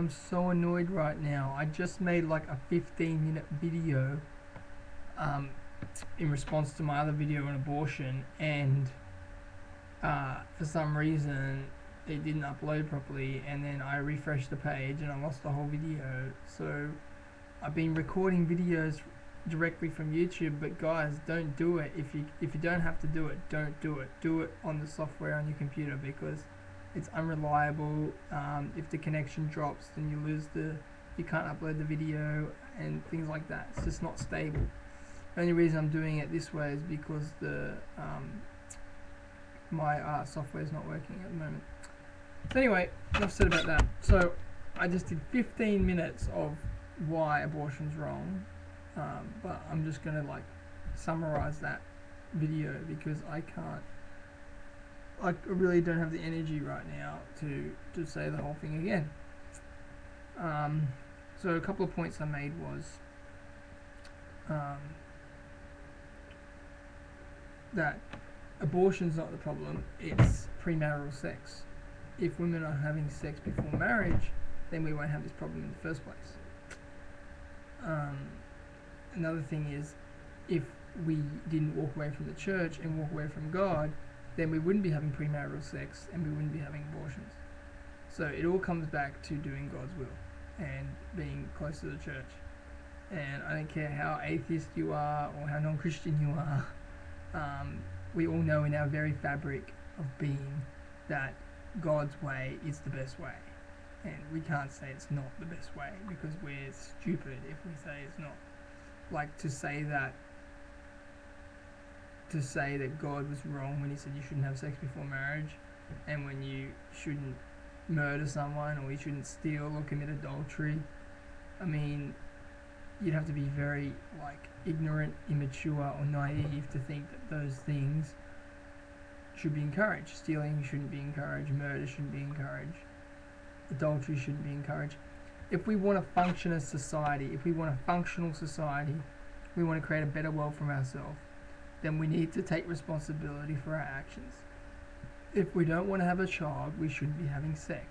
I'm so annoyed right now. I just made like a 15-minute video in response to my other video on abortion, and for some reason it didn't upload properly, and then I refreshed the page and I lost the whole video. So I've been recording videos directly from YouTube, but guys, don't do it. If you don't have to do it, don't do it. Do it on the software on your computer, because it's unreliable. If the connection drops, then you can't upload the video and things like that. It's just not stable. The only reason I'm doing it this way is because my software is not working at the moment. So anyway, enough said about that. So I just did 15 minutes of why abortion's wrong, but I'm just gonna like summarize that video because I really don't have the energy right now to say the whole thing again. So a couple of points I made was that abortion's not the problem, it's premarital sex. If women are having sex before marriage, then we won't have this problem in the first place. Another thing is, if we didn't walk away from the church and walk away from God, then we wouldn't be having premarital sex and we wouldn't be having abortions. So it all comes back to doing God's will and being close to the church. And I don't care how atheist you are or how non-Christian you are, we all know in our very fabric of being that God's way is the best way. And we can't say it's not the best way, because we're stupid if we say it's not. Like to say that God was wrong when he said you shouldn't have sex before marriage, and when you shouldn't murder someone, or you shouldn't steal or commit adultery. I mean, you'd have to be very like ignorant, immature or naive to think that those things should be encouraged. Stealing shouldn't be encouraged, murder shouldn't be encouraged, adultery shouldn't be encouraged. If we want to function as society, if we want a functional society, we want to create a better world for ourselves, then we need to take responsibility for our actions. If we don't want to have a child, we shouldn't be having sex.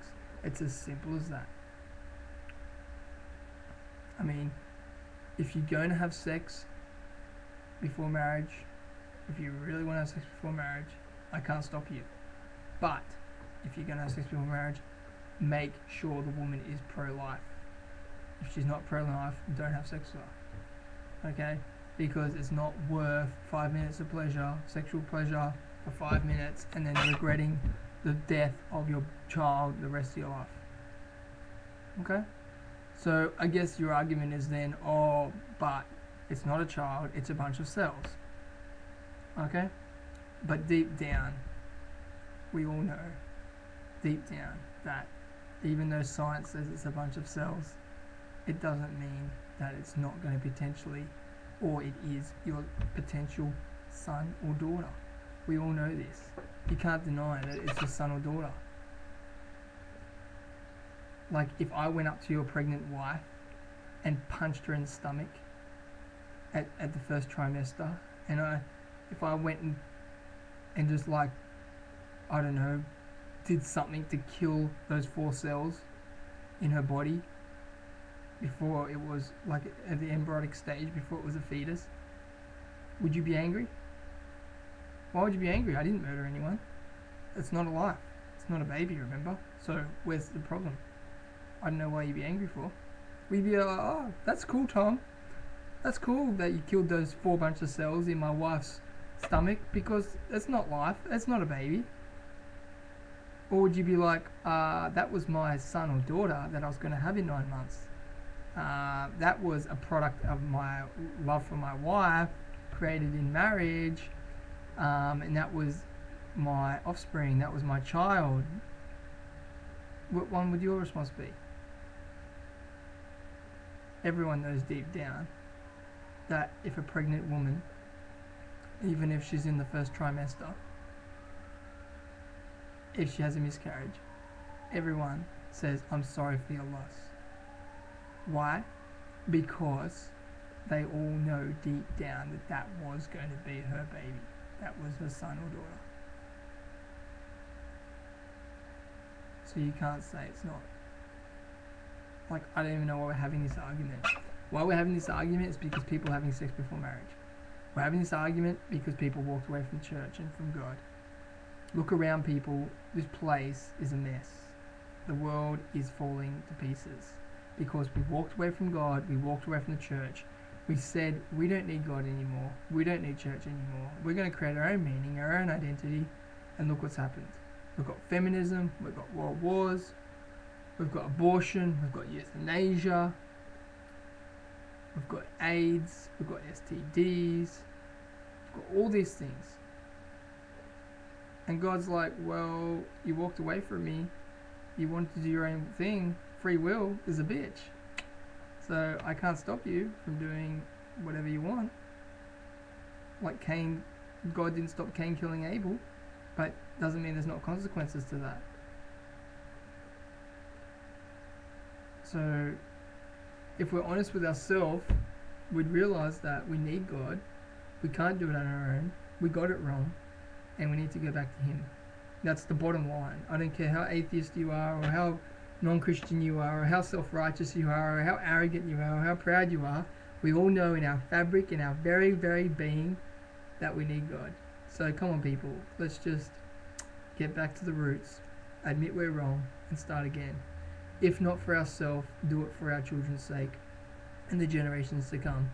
It's as simple as that. I mean, if you're going to have sex before marriage, if you really want to have sex before marriage, I can't stop you. But if you're going to have sex before marriage, make sure the woman is pro-life. If she's not pro-life, don't have sex with her. Okay? Because it's not worth 5 minutes of pleasure, sexual pleasure for 5 minutes, and then regretting the death of your child the rest of your life. Okay? So I guess your argument is then, oh, but it's not a child, it's a bunch of cells. Okay? But deep down, we all know, deep down, that even though science says it's a bunch of cells, it doesn't mean that it's not going to potentially, or it is your potential son or daughter. We all know this. You can't deny that it's your son or daughter. Like, if I went up to your pregnant wife and punched her in the stomach at the first trimester, and if I went and just like, I don't know, did something to kill those 4 cells in her body before it was like at the embryonic stage, before it was a fetus, would you be angry? Why would you be angry? I didn't murder anyone. It's not a life. It's not a baby, remember? So where's the problem? I don't know why you'd be angry for. We'd be like, oh, that's cool, Tom. That's cool that you killed those 4 bunch of cells in my wife's stomach, because it's not life. It's not a baby. Or would you be like, that was my son or daughter that I was going to have in 9 months. That was a product of my love for my wife, created in marriage, and that was my offspring, that was my child. What one would your response be? Everyone knows deep down that if a pregnant woman, even if she's in the first trimester, if she has a miscarriage, everyone says, I'm sorry for your loss. Why? Because they all know deep down that that was going to be her baby. That was her son or daughter. So you can't say it's not. Like, I don't even know why we're having this argument. Why we're having this argument is because people are having sex before marriage. We're having this argument because people walked away from church and from God. Look around, people. This place is a mess. The world is falling to pieces because we walked away from God, we walked away from the church. We said we don't need God anymore, we don't need church anymore. We're going to create our own meaning, our own identity, and look what's happened. We've got feminism, we've got world wars, we've got abortion, we've got euthanasia, we've got AIDS, we've got STDs, we've got all these things. And God's like, well, you walked away from me, you wanted to do your own thing, free will is a bitch. So I can't stop you from doing whatever you want. Like Cain, God didn't stop Cain killing Abel, but doesn't mean there's not consequences to that. So if we're honest with ourselves, we'd realize that we need God. We can't do it on our own. We got it wrong, and we need to go back to Him. That's the bottom line. I don't care how atheist you are, or how non-Christian you are, or how self-righteous you are, or how arrogant you are, or how proud you are. We all know in our fabric, in our very, very being, that we need God. So come on, people, let's just get back to the roots, admit we're wrong, and start again. If not for ourselves, do it for our children's sake and the generations to come.